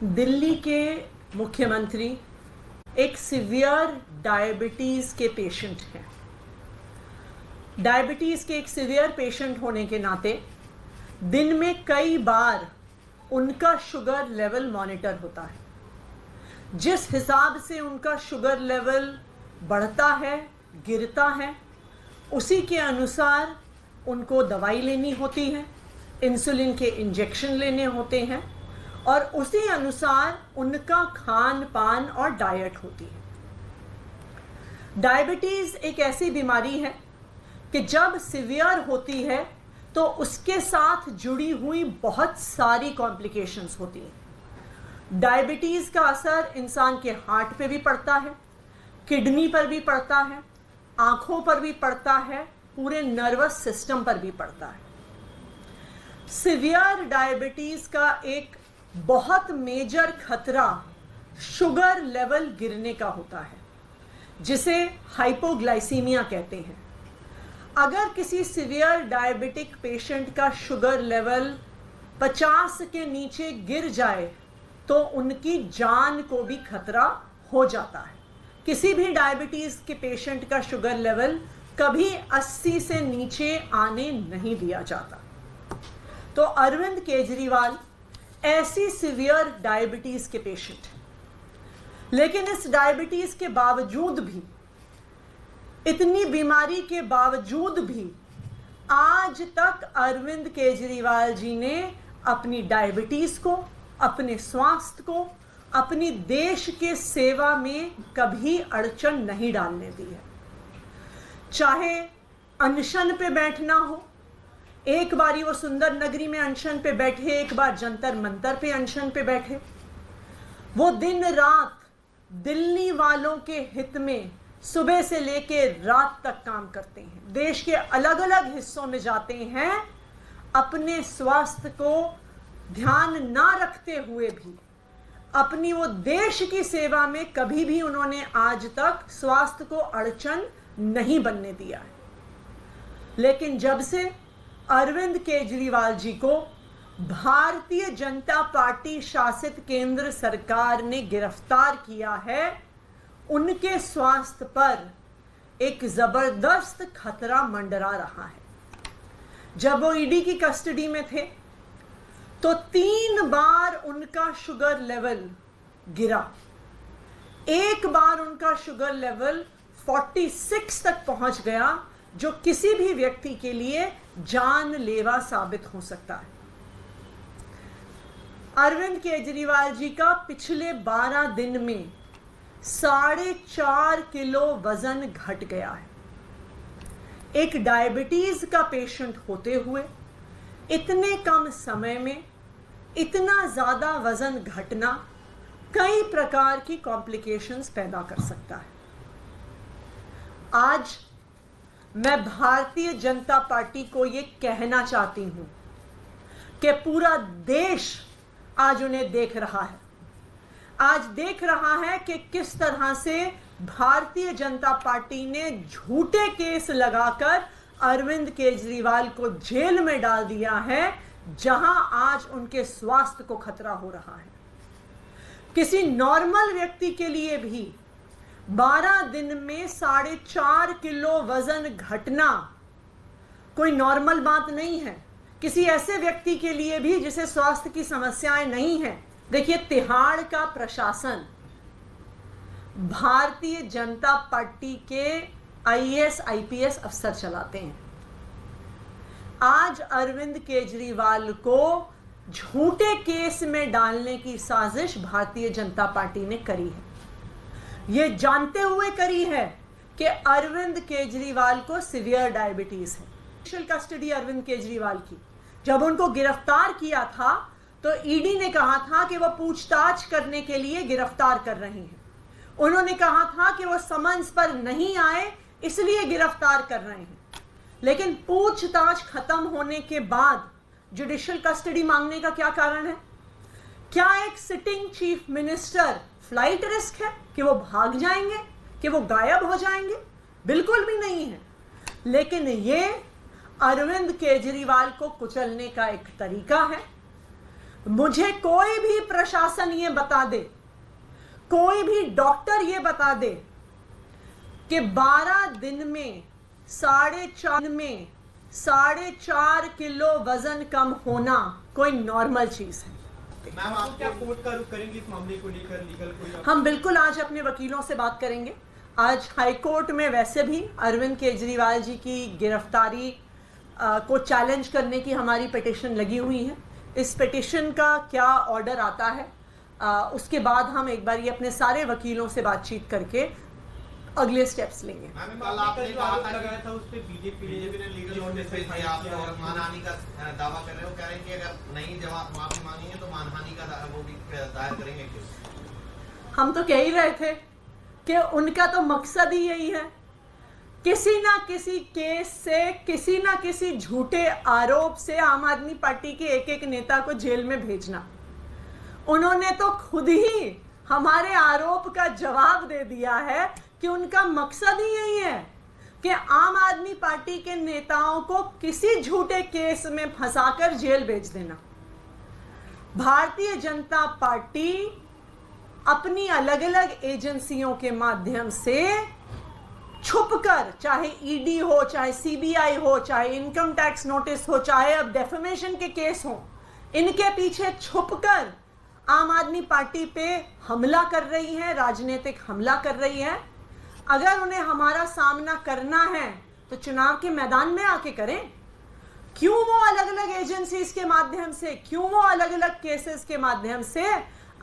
दिल्ली के मुख्यमंत्री एक सीवियर डायबिटीज़ के पेशेंट हैं। डायबिटीज़ के एक सीवियर पेशेंट होने के नाते दिन में कई बार उनका शुगर लेवल मॉनिटर होता है। जिस हिसाब से उनका शुगर लेवल बढ़ता है, गिरता है, उसी के अनुसार उनको दवाई लेनी होती है, इंसुलिन के इंजेक्शन लेने होते हैं और उसी अनुसार उनका खान पान और डाइट होती है। डायबिटीज़ एक ऐसी बीमारी है कि जब सीवियर होती है तो उसके साथ जुड़ी हुई बहुत सारी कॉम्प्लिकेशंस होती हैं। डायबिटीज़ का असर इंसान के हार्ट पे भी पड़ता है, किडनी पर भी पड़ता है, आँखों पर भी पड़ता है, पूरे नर्वस सिस्टम पर भी पड़ता है। सीवियर डायबिटीज़ का एक बहुत मेजर खतरा शुगर लेवल गिरने का होता है, जिसे हाइपोग्लाइसीमिया कहते हैं। अगर किसी सीवियर डायबिटिक पेशेंट का शुगर लेवल 50 के नीचे गिर जाए तो उनकी जान को भी खतरा हो जाता है। किसी भी डायबिटीज़ के पेशेंट का शुगर लेवल कभी 80 से नीचे आने नहीं दिया जाता। तो अरविंद केजरीवाल ऐसी सीवियर डायबिटीज़ के पेशेंट हैं, लेकिन इस डायबिटीज़ के बावजूद भी, इतनी बीमारी के बावजूद भी आज तक अरविंद केजरीवाल जी ने अपनी डायबिटीज़ को, अपने स्वास्थ्य को, अपनी देश के सेवा में कभी अड़चन नहीं डालने दी है। चाहे अनशन पे बैठना हो, एक बारी वो सुंदर नगरी में अनशन पे बैठे, एक बार जंतर मंतर पे अनशन पे बैठे, वो दिन रात दिल्ली वालों के हित में सुबह से लेके रात तक काम करते हैं। देश के अलग अलग हिस्सों में जाते हैं, अपने स्वास्थ्य को ध्यान ना रखते हुए भी अपनी वो देश की सेवा में कभी भी उन्होंने आज तक स्वास्थ्य को अड़चन नहीं बनने दिया है। लेकिन जब से अरविंद केजरीवाल जी को भारतीय जनता पार्टी शासित केंद्र सरकार ने गिरफ्तार किया है, उनके स्वास्थ्य पर एक जबरदस्त खतरा मंडरा रहा है। जब वो ईडी की कस्टडी में थे तो 3 बार उनका शुगर लेवल गिरा। एक बार उनका शुगर लेवल 46 तक पहुंच गया, जो किसी भी व्यक्ति के लिए जानलेवा साबित हो सकता है। अरविंद केजरीवाल जी का पिछले 12 दिन में 4.5 किलो वजन घट गया है। एक डायबिटीज का पेशेंट होते हुए इतने कम समय में इतना ज्यादा वजन घटना कई प्रकार की कॉम्प्लिकेशंस पैदा कर सकता है। आज मैं भारतीय जनता पार्टी को ये कहना चाहती हूं कि पूरा देश आज उन्हें देख रहा है। आज देख रहा है कि किस तरह से भारतीय जनता पार्टी ने झूठे केस लगाकर अरविंद केजरीवाल को जेल में डाल दिया है, जहां आज उनके स्वास्थ्य को खतरा हो रहा है। किसी नॉर्मल व्यक्ति के लिए भी 12 दिन में 4.5 किलो वजन घटना कोई नॉर्मल बात नहीं है। किसी ऐसे व्यक्ति के लिए भी जिसे स्वास्थ्य की समस्याएं नहीं है। देखिए, तिहाड़ का प्रशासन भारतीय जनता पार्टी के आईएएस आईपीएस अफसर चलाते हैं। आज अरविंद केजरीवाल को झूठे केस में डालने की साजिश भारतीय जनता पार्टी ने करी है। ये जानते हुए करी है कि अरविंद केजरीवाल को सीवियर डायबिटीज है। जुडिशियल कस्टडी अरविंद केजरीवाल की जब उनको गिरफ्तार किया था तो ईडी ने कहा था कि वो पूछताछ करने के लिए गिरफ्तार कर रहे हैं। उन्होंने कहा था कि वो समन्स पर नहीं आए इसलिए गिरफ्तार कर रहे हैं। लेकिन पूछताछ खत्म होने के बाद जुडिशियल कस्टडी मांगने का क्या कारण है? क्या एक sitting chief minister flight risk है कि वो भाग जाएंगे, कि वो गायब हो जाएंगे? बिल्कुल भी नहीं है। लेकिन ये अरविंद केजरीवाल को कुचलने का एक तरीका है। मुझे कोई भी प्रशासन ये बता दे, कोई भी डॉक्टर ये बता दे कि 12 दिन में 4.5 किलो वजन कम होना कोई नॉर्मल चीज है। मैम, आप क्या कोर्ट का रुख करेंगे इस मामले को लेकर? लीगल कोई हम बिल्कुल आज अपने वकीलों से बात करेंगे। आज हाई कोर्ट में वैसे भी अरविंद केजरीवाल जी की गिरफ्तारी को चैलेंज करने की हमारी पिटिशन लगी हुई है। इस पिटिशन का क्या ऑर्डर आता है उसके बाद हम एक बार ये अपने सारे वकीलों से बातचीत करके अगले स्टेप्स लेंगे। कल आपने कहा था उस पे बीजेपी ने लीगल नोटिस भेजा, आप और मानहानि का दावा कर रहे हो, कह रहे हैं कि अगर नहीं जवाब माफी मांगेंगे तो मानहानि का वो भी दायर करेंगे। क्यों? हम तो कह ही रहे थे कि उनका तो मकसद ही यही है, किसी ना किसी केस से, किसी ना किसी झूठे आरोप से आम आदमी पार्टी के एक एक नेता को जेल में भेजना। उन्होंने तो खुद ही हमारे आरोप का जवाब दे दिया है कि उनका मकसद ही यही है कि आम आदमी पार्टी के नेताओं को किसी झूठे केस में फंसाकर जेल भेज देना। भारतीय जनता पार्टी अपनी अलग अलग एजेंसियों के माध्यम से छुपकर, चाहे ईडी हो, चाहे सीबीआई हो, चाहे इनकम टैक्स नोटिस हो, चाहे अब डेफेमेशन के केस हो, इनके पीछे छुपकर आम आदमी पार्टी पे हमला कर रही है, राजनीतिक हमला कर रही है। अगर उन्हें हमारा सामना करना है तो चुनाव के मैदान में आके करें। क्यों वो अलग अलग एजेंसीज के माध्यम से, क्यों वो अलग अलग केसेस के माध्यम से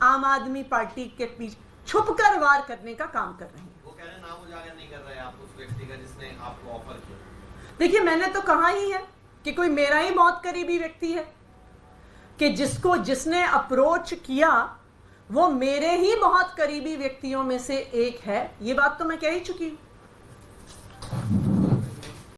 आम आदमी पार्टी के पीछे छुपकर वार करने का काम कर रहे हैं? वो कह रहे हैं नाम उजागर नहीं कर रहे आप उस व्यक्ति का जिसने आपको ऑफर किया। देखिए, मैंने तो कहा ही है कि कोई मेरा ही बहुत करीबी व्यक्ति है, कि जिसने अप्रोच किया वो मेरे ही बहुत करीबी व्यक्तियों में से एक है। ये बात तो मैं कह ही चुकी हूं।